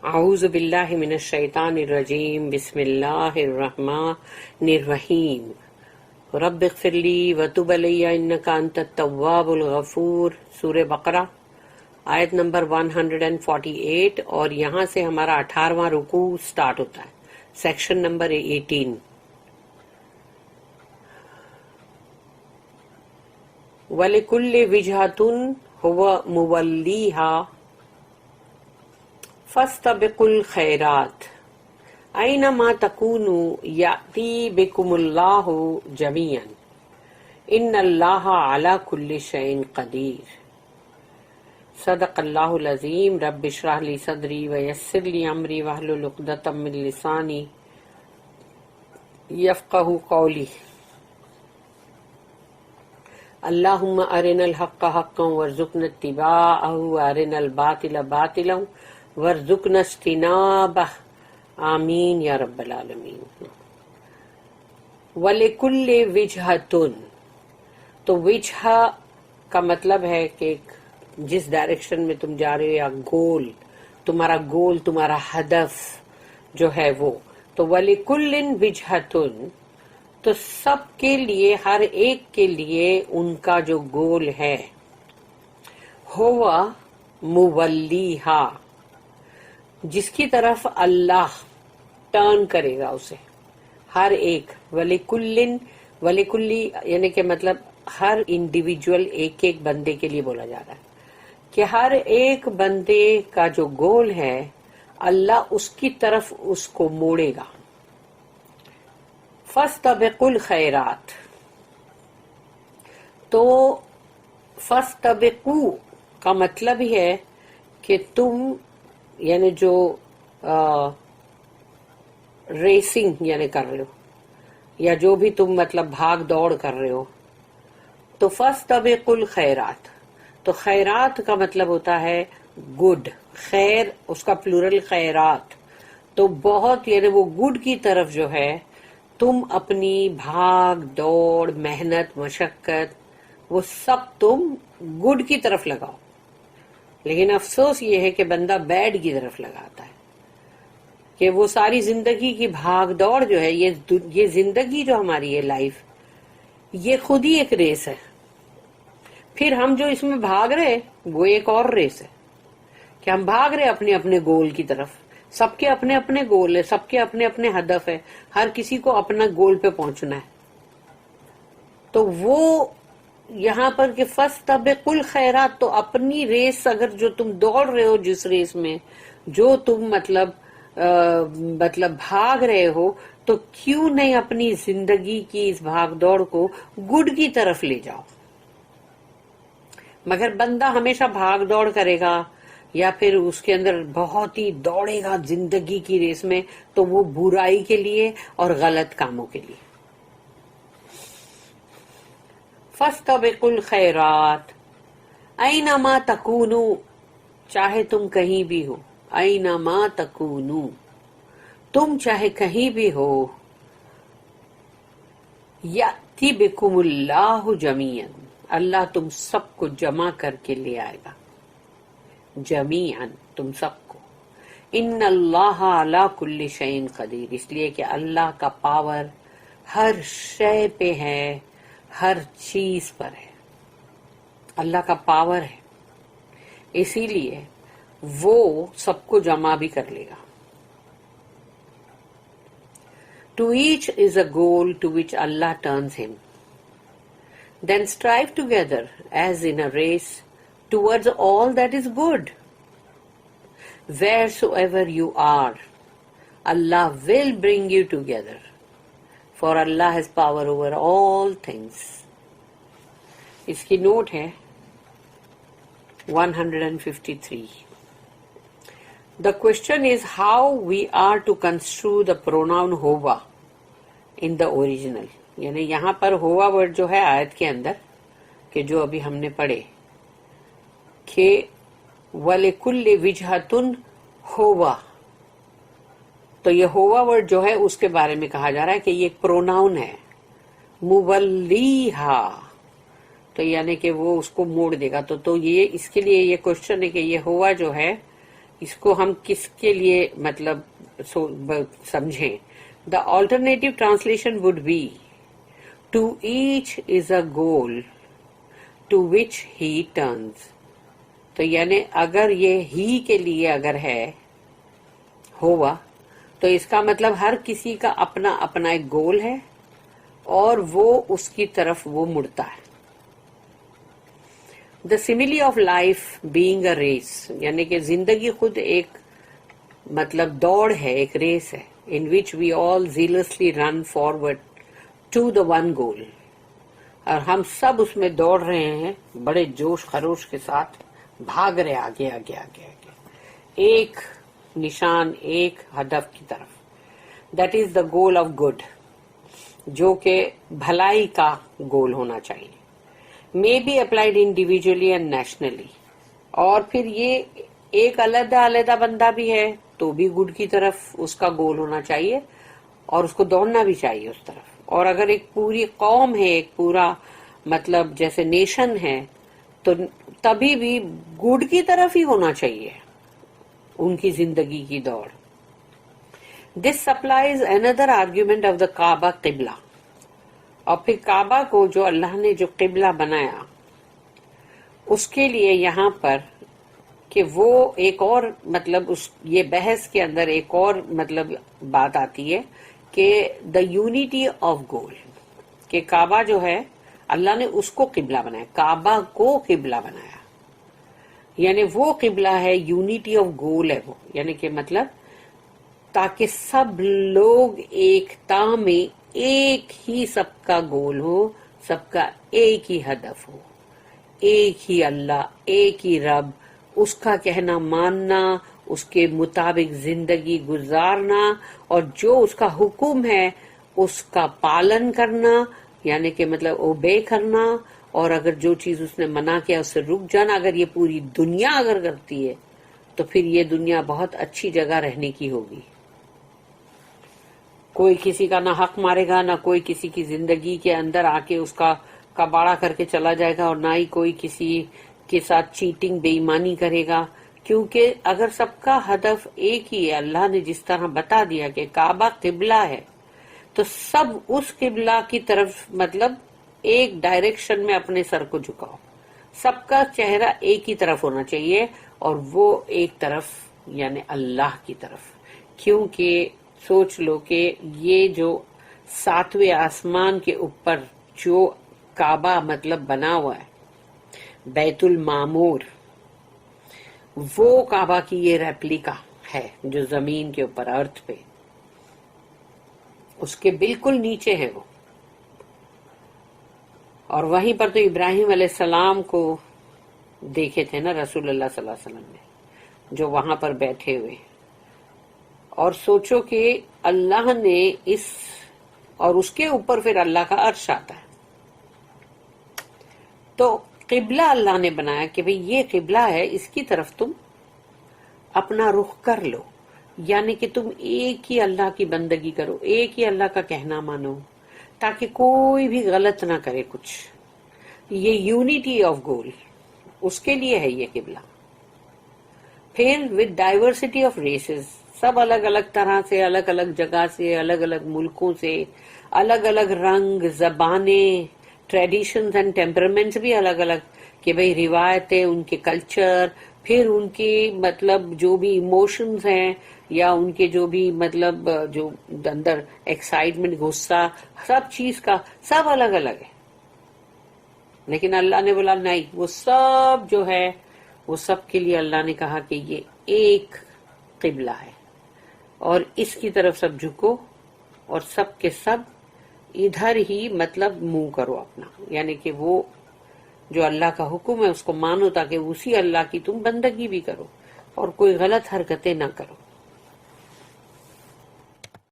اعوذ باللہ من الشیطان الرجیم بسم اللہ الرحمن الرحیم رب اغفر لی وتب علی انک انت التواب الغفور. سورہ بقرہ آیت نمبر 148 اور یہاں سے ہمارا 18واں رکوع سٹارٹ ہوتا ہے. Section number 18. وَلِكُلِّ وِجْهَةٌ هُوَ مُوَلِّيهَا فَاسْتَبِقُوا الْخَيْرَاتِ أَيْنَمَا تَكُونُوا يَأْتِي بِكُمُ اللَّهُ جَمِيعًا إِنَّ اللَّهَ عَلَى كُلِّ شَيْءٍ قَدِيرٌ. صدق اللہ العظیم. رب اشرح لی صدری ویسر لی امری واحلل عقدۃ من لسانی یفقہوا قولی. اللہم ارنا الحق حقا وارزقنا اتباعہ وارنا الباطل باطلا وارزقنا اجتنابہ. آمین یا رب العالمین. وَلِكُلِّ وِجْهَةٌ، تو وجہ کا مطلب ہے کہ جس ڈائریکشن میں تم جا رہے ہو یا گول، تمہارا ہدف جو ہے وہ. تو وَلِكُلٍّ وِجْهَةٌ، تو سب کے لیے، ہر ایک کے لیے ان کا جو گول ہے، ہوا مولیہا، جس کی طرف اللہ ٹرن کرے گا اسے. ہر ایک وَلِكُلِّ یعنی کہ مطلب ہر انڈیویجول ایک ایک بندے کے لیے بولا جا رہا ہے کہ ہر ایک بندے کا جو گول ہے اللہ اس کی طرف اس کو موڑے گا. فَاسْتَبِقُوا الْخَيْرَاتِ، تو فَاسْتَبِقُوا کا مطلب ہی ہے کہ تم یعنی جو ریسنگ یعنی کر رہے ہو یا جو بھی تم مطلب بھاگ دوڑ کر رہے ہو، تو فَاسْتَبِقُوا الْخَيْرَاتِ، تو خیرات کا مطلب ہوتا ہے گڈ. خیر اس کا پلورل خیرات، تو بہت یعنی وہ گڈ کی طرف جو ہے تم اپنی بھاگ دوڑ محنت مشقت وہ سب تم گڈ کی طرف لگاؤ. لیکن افسوس یہ ہے کہ بندہ بیڈ کی طرف لگاتا ہے کہ وہ ساری زندگی کی بھاگ دوڑ جو ہے، یہ زندگی جو ہماری ہے لائف، یہ خود ہی ایک ریس ہے. پھر ہم جو اس میں بھاگ رہے وہ ایک اور ریس ہے کہ ہم بھاگ رہے اپنے اپنے گول کی طرف. سب کے اپنے اپنے گول ہے، سب کے اپنے اپنے ہدف ہے، ہر کسی کو اپنا گول پہ پہنچنا ہے. تو وہ یہاں پر کہ فَاسْتَبِقُوا الْخَيْرَاتِ، تو اپنی ریس اگر جو تم دوڑ رہے ہو، جس ریس میں جو تم مطلب بھاگ رہے ہو، تو کیوں نہیں اپنی زندگی کی اس بھاگ دوڑ کو گڈ کی طرف لے جاؤ. مگر بندہ ہمیشہ بھاگ دوڑ کرے گا یا پھر اس کے اندر بہت ہی دوڑے گا زندگی کی ریس میں، تو وہ برائی کے لیے اور غلط کاموں کے لیے. فَاسْتَبِقُوا الْخَيْرَاتِ أَيْنَمَا تَكُونُوا، چاہے تم کہیں بھی ہو، أَيْنَمَا تَكُونُوا، تم چاہے کہیں بھی ہو، يَأْتِ بِكُمُ اللَّهُ جَمِيعًا، اللہ تم سب کو جمع کر کے لے آئے گا. جمیعاً تم سب کو. ان اللہ علی کل شیء قدیر، اس لیے کہ اللہ کا پاور ہر شے پہ ہے، ہر چیز پر ہے. اللہ کا پاور ہے، اسی لیے وہ سب کو جمع بھی کر لے گا. To each is a goal to which Allah turns him. Then strive together as in a race towards all that is good. Wheresoever you are, Allah will bring you together, for Allah has power over all things. اس کی note ہے 153. The question is how we are to construe the pronoun hova in the original. یعنی یہاں پر ہوا word جو ہے آیت کے اندر کہ جو ابھی ہم نے پڑھے کہ وَلِكُلِّ وِجْهَةٌ ہوا، تو یہ ہوا ورڈ جو ہے اس کے بارے میں کہا جا رہا ہے کہ یہ ایک پروناؤن ہے. مولیہا، تو یعنی کہ وہ اس کو موڑ دے گا. تو یہ اس کے لیے یہ کوشچن ہے کہ یہ ہوا جو ہے اس کو ہم کس کے لیے مطلب سمجھیں. The alternative translation would be to each is a goal to which he turns. تو یعنی اگر یہ ہی کے لیے اگر ہے ہوا تو اس کا مطلب ہر کسی کا اپنا اپنا ایک گول ہے اور وہ اس کی طرف وہ مڑتا ہے. The simile of life being a race, یعنی کہ زندگی خود ایک مطلب دوڑ ہے، ایک ریس ہے. In which we all zealously run forward to the one goal. اور ہم سب اس میں دوڑ رہے ہیں بڑے جوش خروش کے ساتھ، بھاگ رہے آگے آگے آگے آگے ایک نشان، ایک ہدف کی طرف. That is the goal of good, جو کہ بھلائی کا گول ہونا چاہیے. May be applied individually and nationally. اور پھر یہ ایک علیحدہ علیحدہ بندہ بھی ہے تو بھی گڈ کی طرف اس کا گول ہونا چاہیے اور اس کو دوڑنا بھی چاہیے اس طرف. اور اگر ایک پوری قوم ہے، ایک پورا مطلب جیسے نیشن ہے، تو تبھی بھی گڈ کی طرف ہی ہونا چاہیے ان کی زندگی کی دوڑ. دس سپلائز اندر آرگیومنٹ آف دا کعبہ قبلہ. اور پھر کعبہ کو جو اللہ نے جو قبلہ بنایا اس کے لیے یہاں پر کہ وہ ایک اور مطلب یہ بحث کے اندر ایک اور مطلب بات آتی ہے کہ دا یونٹی آف گول، کہ کعبہ جو ہے اللہ نے اس کو قبلہ بنایا، کعبہ کو قبلہ بنایا. یعنی وہ قبلہ ہے، یونٹی آف گول ہے وہ، یعنی کہ مطلب تاکہ سب لوگ ایکتا میں ایک ہی سب کا گول ہو، سب کا ایک ہی ہدف ہو، ایک ہی اللہ، ایک ہی رب، اس کا کہنا ماننا، اس کے مطابق زندگی گزارنا، اور جو اس کا حکم ہے اس کا پالن کرنا، یعنی کہ مطلب اوبے کرنا. اور اگر جو چیز اس نے منع کیا اس سے رک جانا. اگر یہ پوری دنیا اگر کرتی ہے تو پھر یہ دنیا بہت اچھی جگہ رہنے کی ہوگی. کوئی کسی کا نہ حق مارے گا، نہ کوئی کسی کی زندگی کے اندر آ کے اس کا کباڑا کر کے چلا جائے گا، اور نہ ہی کوئی کسی کے ساتھ چیٹنگ بے ایمانی کرے گا. کیونکہ اگر سب کا ہدف ایک ہی ہے، اللہ نے جس طرح بتا دیا کہ کعبہ قبلہ ہے، تو سب اس قبلہ کی طرف مطلب ایک ڈائریکشن میں اپنے سر کو جھکاؤ. سب کا چہرہ ایک ہی طرف ہونا چاہیے، اور وہ ایک طرف یعنی اللہ کی طرف. کیونکہ سوچ لو کہ یہ جو 7ویں آسمان کے اوپر جو کعبہ مطلب بنا ہوا ہے، بیت المعمور، وہ کعبہ کی یہ ریپلیکا ہے جو زمین کے اوپر ارتھ پہ، اس کے بالکل نیچے ہے وہ. اور وہیں پر تو ابراہیم علیہ السلام کو دیکھے تھے نا رسول اللہ صلی اللہ علیہ وسلم نے، جو وہاں پر بیٹھے ہوئے. اور سوچو کہ اللہ نے اور اس کے اوپر پھر اللہ کا عرش آتا ہے. تو قبلہ اللہ نے بنایا کہ بھئی یہ قبلہ ہے، اس کی طرف تم اپنا رخ کر لو. یعنی کہ تم ایک ہی اللہ کی بندگی کرو، ایک ہی اللہ کا کہنا مانو، تاکہ کوئی بھی غلط نہ کرے کچھ. یہ یونٹی آف گول، اس کے لیے ہے یہ قبلہ. پھر ود ڈائیورسٹی آف ریسز، سب الگ الگ طرح سے، الگ الگ جگہ سے، الگ الگ ملکوں سے، الگ الگ رنگ، زبانیں، ٹریڈیشنز اینڈ ٹیمپرمنٹس بھی الگ الگ، کہ بھئی روایتیں، ان کے کلچر، پھر ان کی مطلب جو بھی ایموشنز ہیں، یا ان کے جو بھی مطلب جو اندر ایکسائٹمنٹ، غصہ، سب چیز کا سب الگ الگ ہے. لیکن اللہ نے بولا نہیں، وہ سب جو ہے وہ سب کے لیے اللہ نے کہا کہ یہ ایک قبلہ ہے، اور اس کی طرف سب جھکو، اور سب کے سب ادھر ہی مطلب منہ کرو اپنا. یعنی کہ وہ جو اللہ کا حکم ہے اس کو مانو، تاکہ اسی اللہ کی تم بندگی بھی کرو اور کوئی غلط حرکتیں نہ کرو.